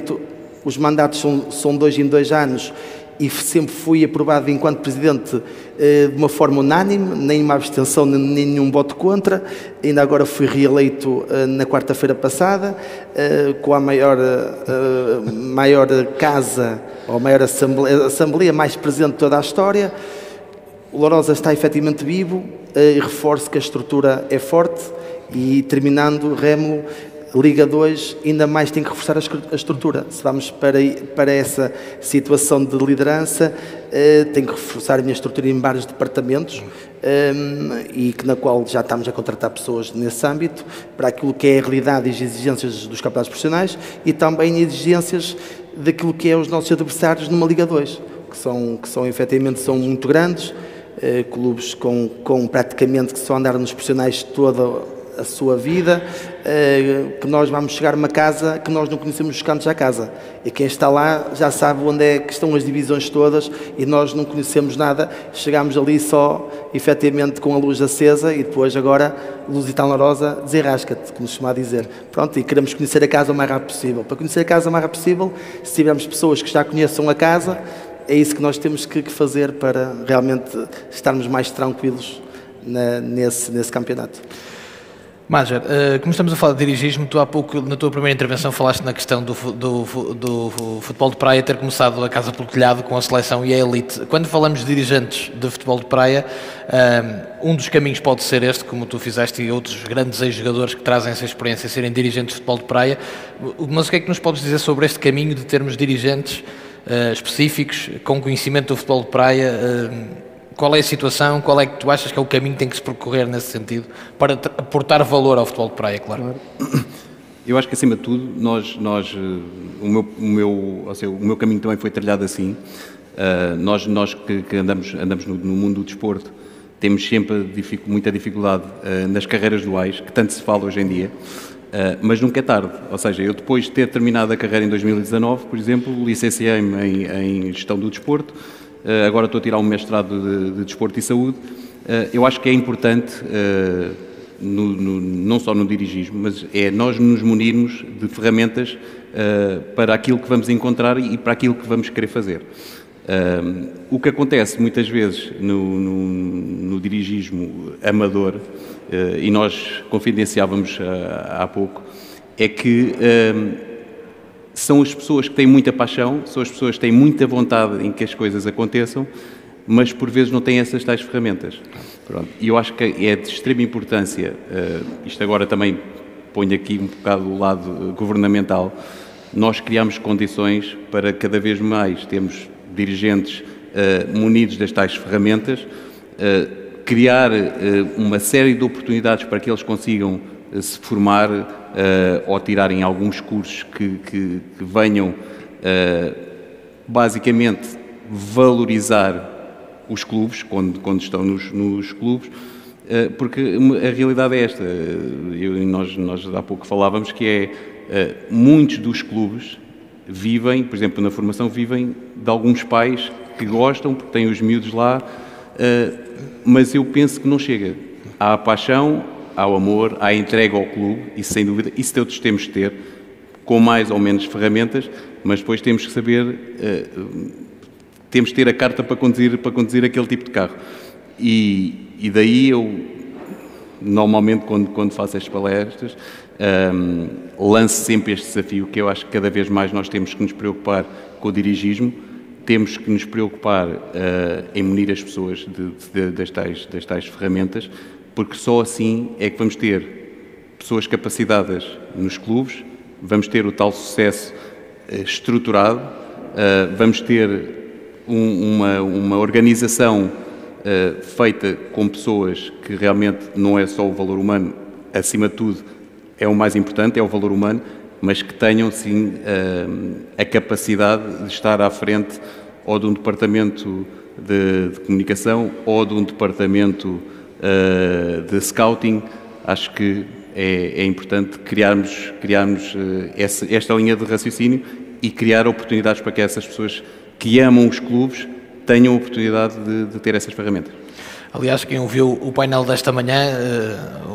os mandatos são 2 em 2 anos, e sempre fui aprovado enquanto presidente de uma forma unânime, nem uma abstenção, nem nenhum voto contra. Ainda agora fui reeleito na quarta-feira passada, com a maior casa, ou maior assembleia mais presente de toda a história. O Lourosa está efetivamente vivo, e reforço que a estrutura é forte, e terminando, Remo, Liga 2, ainda mais tem que reforçar a estrutura. Se vamos para essa situação de liderança, tem que reforçar a minha estrutura em vários departamentos, e na qual já estamos a contratar pessoas nesse âmbito, para aquilo que é a realidade e as exigências dos campeonatos profissionais, e também exigências daquilo que é os nossos adversários numa Liga 2, que são efetivamente são muito grandes, clubes com praticamente que só andaram nos profissionais toda a sua vida, que nós vamos chegar a uma casa que nós não conhecemos os cantos da casa, e quem está lá já sabe onde é que estão as divisões todas, e nós não conhecemos nada, chegámos ali só efetivamente com a luz acesa, e depois agora Lusitano Lourosa, desenrasca-te, como se costuma dizer. Pronto, e queremos conhecer a casa o mais rápido possível. Para conhecer a casa o mais rápido possível, se tivermos pessoas que já conheçam a casa, é isso que nós temos que fazer para realmente estarmos mais tranquilos nesse campeonato. Máger, como estamos a falar de dirigismo, tu há pouco, na tua primeira intervenção, falaste na questão do futebol de praia ter começado a casa pelo telhado com a seleção e a elite. Quando falamos de dirigentes de futebol de praia, um dos caminhos pode ser este, como tu fizeste, e outros grandes ex-jogadores que trazem essa experiência, serem dirigentes de futebol de praia. Mas o que é que nos podes dizer sobre este caminho de termos dirigentes específicos, com conhecimento do futebol de praia? Qual é a situação? Qual é que tu achas que é o caminho que tem que se percorrer nesse sentido para aportar valor ao futebol de praia, claro? Eu acho que, acima de tudo, o meu caminho também foi trilhado assim. Nós que andamos no mundo do desporto, temos sempre muita dificuldade nas carreiras duais, que tanto se fala hoje em dia, mas nunca é tarde. Ou seja, eu depois de ter terminado a carreira em 2019, por exemplo, licenciei-me em Gestão do Desporto. Agora estou a tirar um mestrado de Desporto e Saúde. Eu acho que é importante, não só no dirigismo, mas é nós nos munirmos de ferramentas para aquilo que vamos encontrar e para aquilo que vamos querer fazer. O que acontece muitas vezes no dirigismo amador, e nós confidenciávamos há pouco, é que são as pessoas que têm muita paixão, são as pessoas que têm muita vontade em que as coisas aconteçam, mas por vezes não têm essas tais ferramentas. Pronto. E eu acho que é de extrema importância, isto agora também ponho aqui um bocado o lado governamental, nós criamos condições para cada vez mais termos dirigentes munidos das tais ferramentas, criar uma série de oportunidades para que eles consigam se formar ou tirarem alguns cursos que venham basicamente valorizar os clubes, quando estão nos clubes, porque a realidade é esta, nós há pouco falávamos que muitos dos clubes vivem, por exemplo, na formação, vivem de alguns pais que gostam, porque têm os miúdos lá, mas eu penso que não chega. Há a paixão, há o amor, há a entrega ao clube, e sem dúvida, isso todos temos de ter, com mais ou menos ferramentas, mas depois temos que saber, temos de ter a carta para conduzir aquele tipo de carro. E daí eu, normalmente, quando faço estas palestras, lanço sempre este desafio, que eu acho que cada vez mais nós temos que nos preocupar com o dirigismo, temos que nos preocupar em munir as pessoas das tais ferramentas, porque só assim é que vamos ter pessoas capacitadas nos clubes, vamos ter o tal sucesso estruturado, vamos ter uma organização feita com pessoas que realmente não é só o valor humano, acima de tudo, é o mais importante, é o valor humano, mas que tenham, sim, a capacidade de estar à frente ou de um departamento de comunicação ou de um departamento de scouting. Acho que é importante criarmos esta linha de raciocínio e criar oportunidades para que essas pessoas que amam os clubes tenham a oportunidade de ter essas ferramentas. Aliás, quem ouviu o painel desta manhã,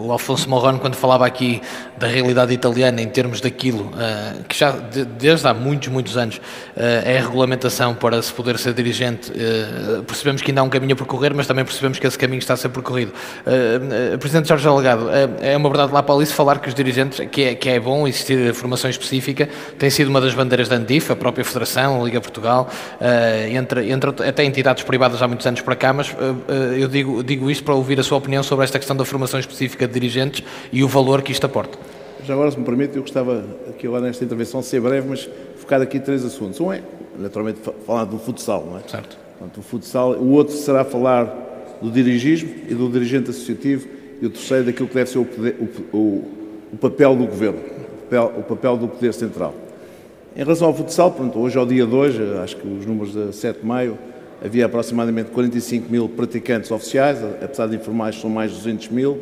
o Alfonso Morrone, quando falava aqui da realidade italiana em termos daquilo que já desde há muitos anos é a regulamentação para se poder ser dirigente, percebemos que ainda há um caminho a percorrer, mas também percebemos que esse caminho está a ser percorrido. Presidente Jorge Alegado, é uma verdade lá para ali falar que os dirigentes, que é bom existir formação específica, tem sido uma das bandeiras da Andif, a própria Federação, a Liga Portugal, entre até entidades privadas há muitos anos para cá, mas eu digo isto para ouvir a sua opinião sobre esta questão da formação específica de dirigentes e o valor que isto aporta. Já agora, se me permite, eu gostava aqui agora nesta intervenção ser breve, mas focar aqui 3 assuntos. Um é, naturalmente, falar do futsal, não é? Certo. Portanto, o futsal, o outro será falar do dirigismo e do dirigente associativo, e o terceiro daquilo que deve ser o papel do governo, o papel do poder central. Em relação ao futsal, pronto, hoje ao dia de hoje, acho que os números de 7 de maio, havia aproximadamente 45 mil praticantes oficiais, apesar de informais são mais de 200 mil.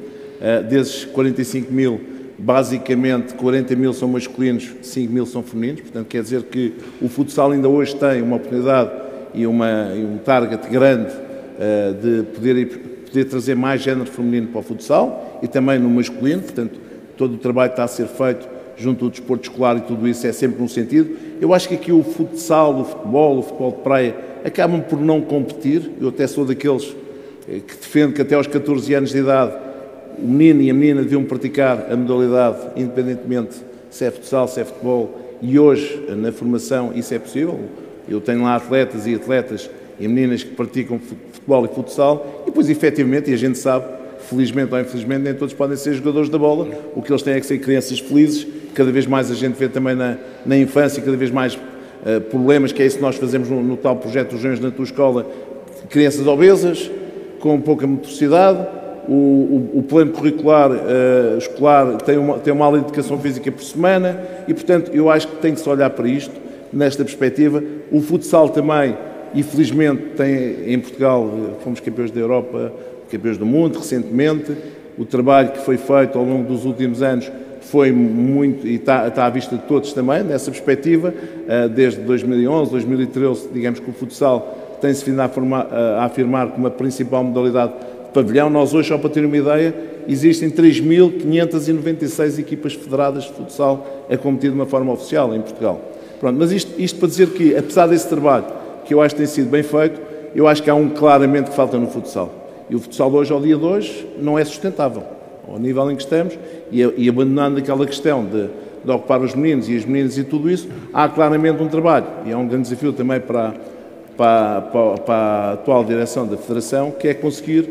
Desses 45 mil, basicamente 40 mil são masculinos, 5 mil são femininos. Portanto, quer dizer que o futsal ainda hoje tem uma oportunidade e um target grande de poder trazer mais género feminino para o futsal e também no masculino. Portanto, todo o trabalho que está a ser feito junto ao desporto escolar e tudo isso é sempre num sentido. Eu acho que aqui o futsal, o futebol de praia, acabam por não competir. Eu até sou daqueles que defendo que até aos 14 anos de idade o menino e a menina deviam praticar a modalidade, independentemente se é futsal, se é futebol, e hoje, na formação, isso é possível. Eu tenho lá atletas e meninas que praticam futebol e futsal, e depois, efetivamente, e a gente sabe, felizmente ou infelizmente, nem todos podem ser jogadores da bola. O que eles têm é que ser crianças felizes. Cada vez mais a gente vê também na infância, cada vez mais problemas, que é isso que nós fazemos no tal projeto dos Jovens na Tua Escola, crianças obesas, com pouca motricidade. O plano curricular escolar tem uma aula de educação física por semana e, portanto, eu acho que tem que se olhar para isto, nesta perspectiva. O futsal também, infelizmente, tem em Portugal, fomos campeões da Europa, campeões do mundo recentemente. O trabalho que foi feito ao longo dos últimos anos foi muito, e está à vista de todos também, nessa perspectiva. Desde 2011, 2013, digamos que o futsal tem-se vindo a afirmar como a principal modalidade de pavilhão. Nós hoje, só para ter uma ideia, existem 3.596 equipas federadas de futsal a competir de uma forma oficial em Portugal. Pronto, mas isto para dizer que, apesar desse trabalho, que eu acho que tem sido bem feito, eu acho que há claramente que falta no futsal. E o futsal hoje, ao dia de hoje, não é sustentável. Ao nível em que estamos, e abandonando aquela questão de ocupar os meninos e as meninas e tudo isso, há claramente um trabalho. E é um grande desafio também para a atual direção da Federação, que é conseguir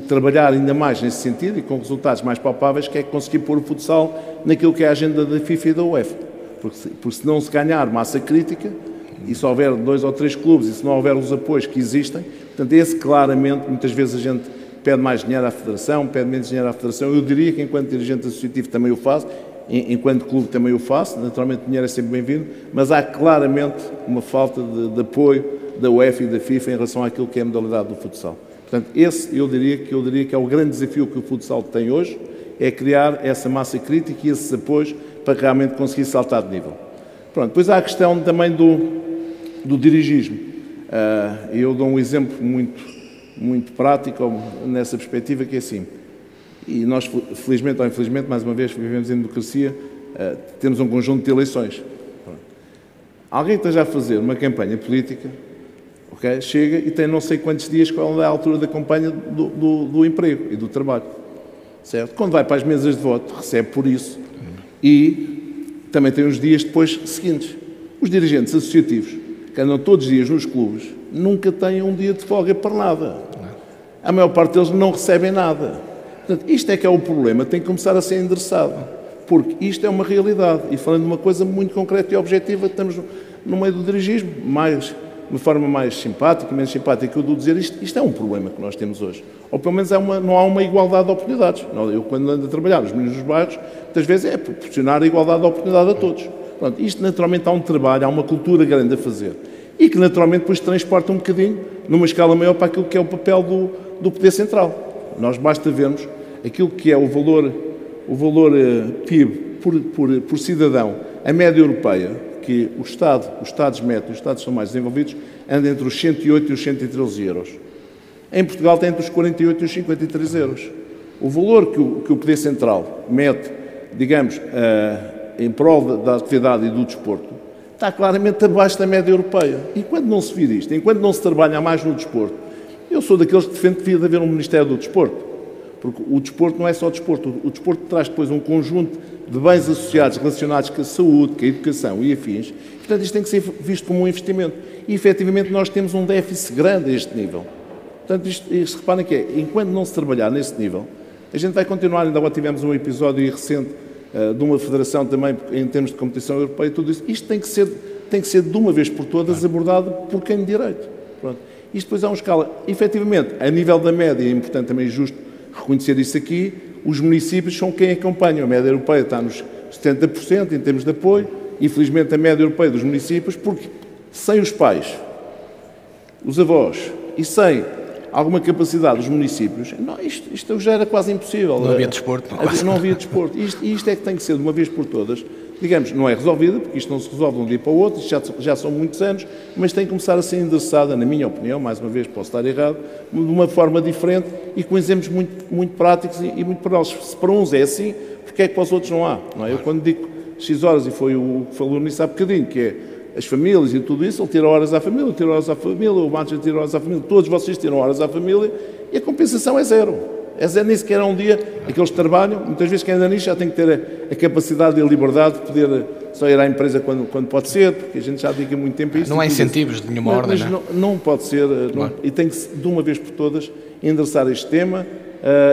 trabalhar ainda mais nesse sentido e com resultados mais palpáveis, que é conseguir pôr o futsal naquilo que é a agenda da FIFA e da UEFA. Porque se não se ganhar massa crítica, e se houver 2 ou 3 clubes, e se não houver os apoios que existem, portanto, esse claramente, muitas vezes a gente pede mais dinheiro à Federação, pede menos dinheiro à Federação. Eu diria que enquanto dirigente associativo também o faço, enquanto clube também o faço, naturalmente o dinheiro é sempre bem-vindo, mas há claramente uma falta de apoio da UEFA e da FIFA em relação àquilo que é a modalidade do futsal. Portanto, esse eu diria que é o grande desafio que o futsal tem hoje, é criar essa massa crítica e esses apoios para realmente conseguir saltar de nível. Pronto, depois há a questão também do dirigismo. Eu dou um exemplo muito prático nessa perspectiva, que é assim, e nós, felizmente ou infelizmente, mais uma vez, vivemos em democracia, temos um conjunto de eleições. Pronto. Alguém que esteja a fazer uma campanha política, okay, chega e tem não sei quantos dias, qual é a altura da campanha do emprego e do trabalho. Certo? Quando vai para as mesas de voto, recebe por isso e também tem os dias depois seguintes. Os dirigentes associativos, que andam todos os dias nos clubes, nunca têm um dia de folga para nada. A maior parte deles não recebem nada. Portanto, isto é que é o problema, tem que começar a ser endereçado, porque isto é uma realidade. E falando de uma coisa muito concreta e objetiva, estamos no meio do dirigismo, mais uma forma mais simpática, menos simpática, eu dou dizer isto é um problema que nós temos hoje. Ou pelo menos não há uma igualdade de oportunidades. Eu, quando ando a trabalhar nos meninos dos bairros, muitas vezes é proporcionar a igualdade de oportunidade a todos. Pronto, isto naturalmente há um trabalho, há uma cultura grande a fazer. E que naturalmente depois transporta um bocadinho, numa escala maior, para aquilo que é o papel do poder central. Nós basta vermos aquilo que é o valor PIB por cidadão, a média europeia, que os Estados médios, os Estados são mais desenvolvidos, anda entre os 108 e os 113 euros. Em Portugal tem entre os 48 e os 53 euros. O valor que o poder central mete, digamos, em prol da atividade e do desporto, está claramente abaixo da média europeia. E quando não se vir isto, enquanto não se trabalha mais no desporto, eu sou daqueles que defende que devia haver um Ministério do Desporto. Porque o desporto não é só desporto. O desporto traz depois um conjunto de bens associados relacionados com a saúde, com a educação e afins. Portanto, isto tem que ser visto como um investimento. E, efetivamente, nós temos um déficit grande a este nível. Portanto, isto reparem que é, enquanto não se trabalhar nesse nível, a gente vai continuar. Ainda agora tivemos um episódio recente de uma federação também, em termos de competição europeia, tudo isso. Isto tem que ser de uma vez por todas abordado por quem de direito. Pronto. Isto depois há uma escala. Efetivamente, a nível da média, é importante também justo reconhecer isso aqui, os municípios são quem acompanha. A média europeia está nos 70% em termos de apoio, infelizmente a média europeia dos municípios, porque sem os pais, os avós e sem alguma capacidade dos municípios, não, isto já era quase impossível. Não havia desporto. Não havia desporto. Isto é que tem que ser de uma vez por todas, digamos, não é resolvida, porque isto não se resolve de um dia para o outro, isto já são muitos anos, mas tem que começar a ser endereçada, na minha opinião, mais uma vez posso estar errado, de uma forma diferente e com exemplos muito práticos e muito para eles. Se para uns é assim, porque é que para os outros não há? Não é? Eu quando digo X horas, e foi o que falou nisso há bocadinho, que é as famílias e tudo isso, ele tira horas à família, eu tiro horas à família, o Márcio tira horas à família, todos vocês tiram horas à família e a compensação é zero. É zero, nem sequer é um dia aqueles que trabalham, muitas vezes quem anda nisto já tem que ter a capacidade e a liberdade de poder só ir à empresa quando pode ser, porque a gente já dedica muito tempo a isso. Não há incentivos de nenhuma ordem, mas não pode ser, claro. E tem que, de uma vez por todas, endereçar este tema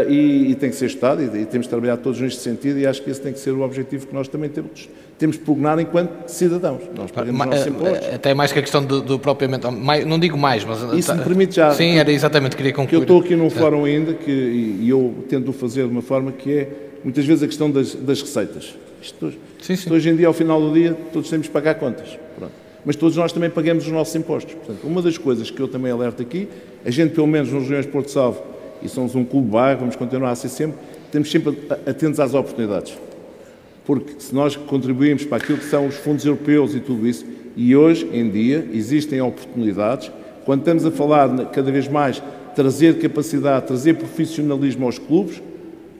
e tem que ser estudado e temos de trabalhar todos neste sentido e acho que esse tem que ser o objetivo que nós também temos de pugnar enquanto cidadãos. Nós pagamos os nossos impostos. Até mais que a questão do propriamente, não digo mais, mas... Isso me permite já... Sim, era exatamente, queria concluir. Que eu estou aqui num fórum ainda e eu tento fazer de uma forma que é, muitas vezes, a questão das receitas. Isto hoje em dia, ao final do dia, todos temos de pagar contas. Pronto. Mas todos nós também pagamos os nossos impostos. Portanto, uma das coisas que eu também alerto aqui, a gente, pelo menos nas regiões de Porto Salvo, e somos um clube de bairro, vamos continuar a ser sempre, estamos sempre atentos às oportunidades. Porque se nós contribuímos para aquilo que são os fundos europeus e tudo isso, e hoje em dia existem oportunidades, quando estamos a falar cada vez mais trazer capacidade, trazer profissionalismo aos clubes,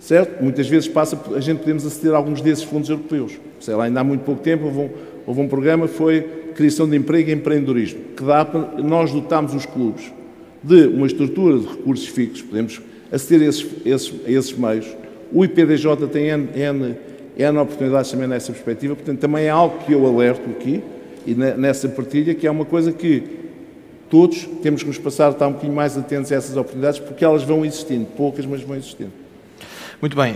certo? Muitas vezes a gente podemos aceder a alguns desses fundos europeus. Sei lá, ainda há muito pouco tempo houve um programa, foi Criação de Emprego e Empreendedorismo, que dá para nós dotarmos os clubes de uma estrutura de recursos fixos, podemos aceder a esses meios. O IPDJ tem N oportunidades também nessa perspectiva, portanto também é algo que eu alerto aqui e nessa partilha, que é uma coisa que todos temos que nos passar a estar um bocadinho mais atentos a essas oportunidades, porque elas vão existindo, poucas, mas vão existindo. Muito bem,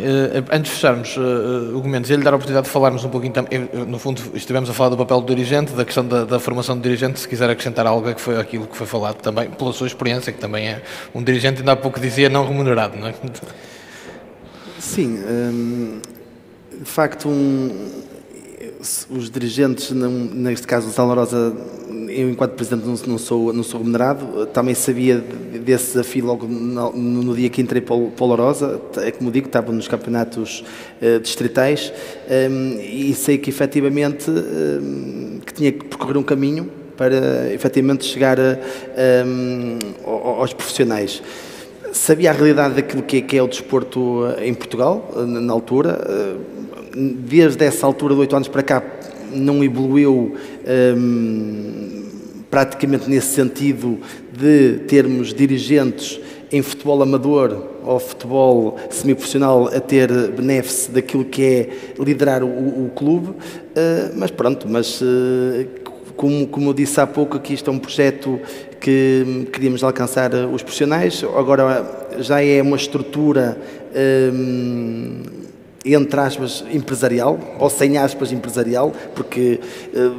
antes de fecharmos, o Gomes, ia-lhe dar a oportunidade de falarmos um pouquinho também, no fundo estivemos a falar do papel do dirigente, da questão da formação do dirigente, se quiser acrescentar algo que foi aquilo que foi falado também, pela sua experiência, que também é um dirigente, ainda há pouco dizia, não remunerado, não é? Sim, de facto, os dirigentes, neste caso o Sala Rosa, eu enquanto Presidente não sou remunerado, também sabia desse desafio logo no dia que entrei para o Rosa, é como digo, estava nos campeonatos distritais e sei que efetivamente que tinha que percorrer um caminho para efetivamente chegar aos profissionais. Sabia a realidade daquilo que é o desporto em Portugal, na altura. Desde essa altura de 8 anos para cá não evoluiu praticamente nesse sentido de termos dirigentes em futebol amador ou futebol semiprofissional a ter benéfice daquilo que é liderar o clube, mas pronto, como eu disse há pouco, aqui isto é um projeto que queríamos alcançar os profissionais, agora já é uma estrutura entre aspas, empresarial, ou sem aspas, empresarial, porque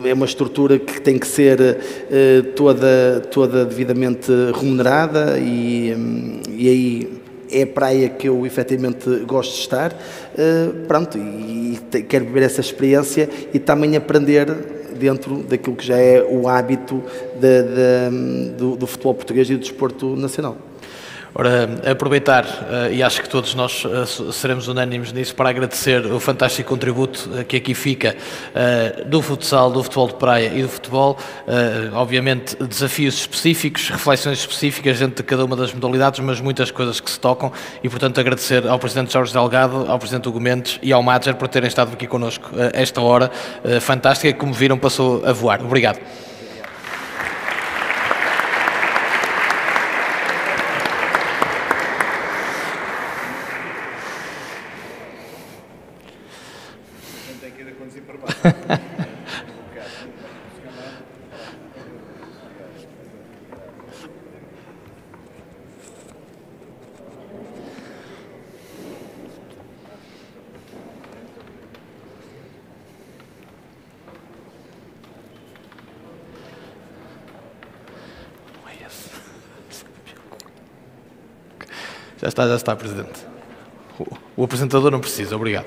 é uma estrutura que tem que ser toda devidamente remunerada e aí é a praia que eu efetivamente gosto de estar, pronto, e quero viver essa experiência e também aprender dentro daquilo que já é o hábito do futebol português e do desporto nacional. Ora, aproveitar, e acho que todos nós seremos unânimes nisso, para agradecer o fantástico contributo que aqui fica do futsal, do futebol de praia e do futebol. Obviamente, desafios específicos, reflexões específicas dentro de cada uma das modalidades, mas muitas coisas que se tocam e, portanto, agradecer ao Presidente Jorge Delgado, ao Presidente Hugo Mendes e ao Madger por terem estado aqui connosco esta hora fantástica, que, como viram, passou a voar. Obrigado. Já está, Presidente. O apresentador não precisa, obrigado.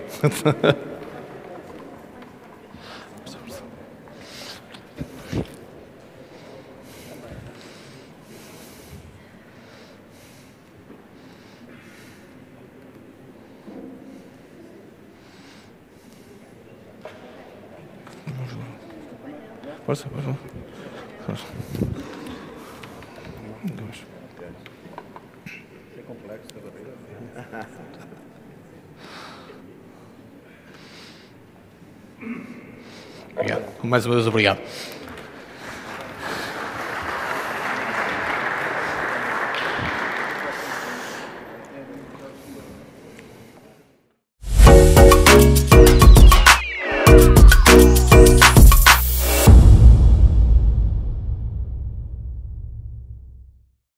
Força. Obrigado. Mais uma vez, obrigado.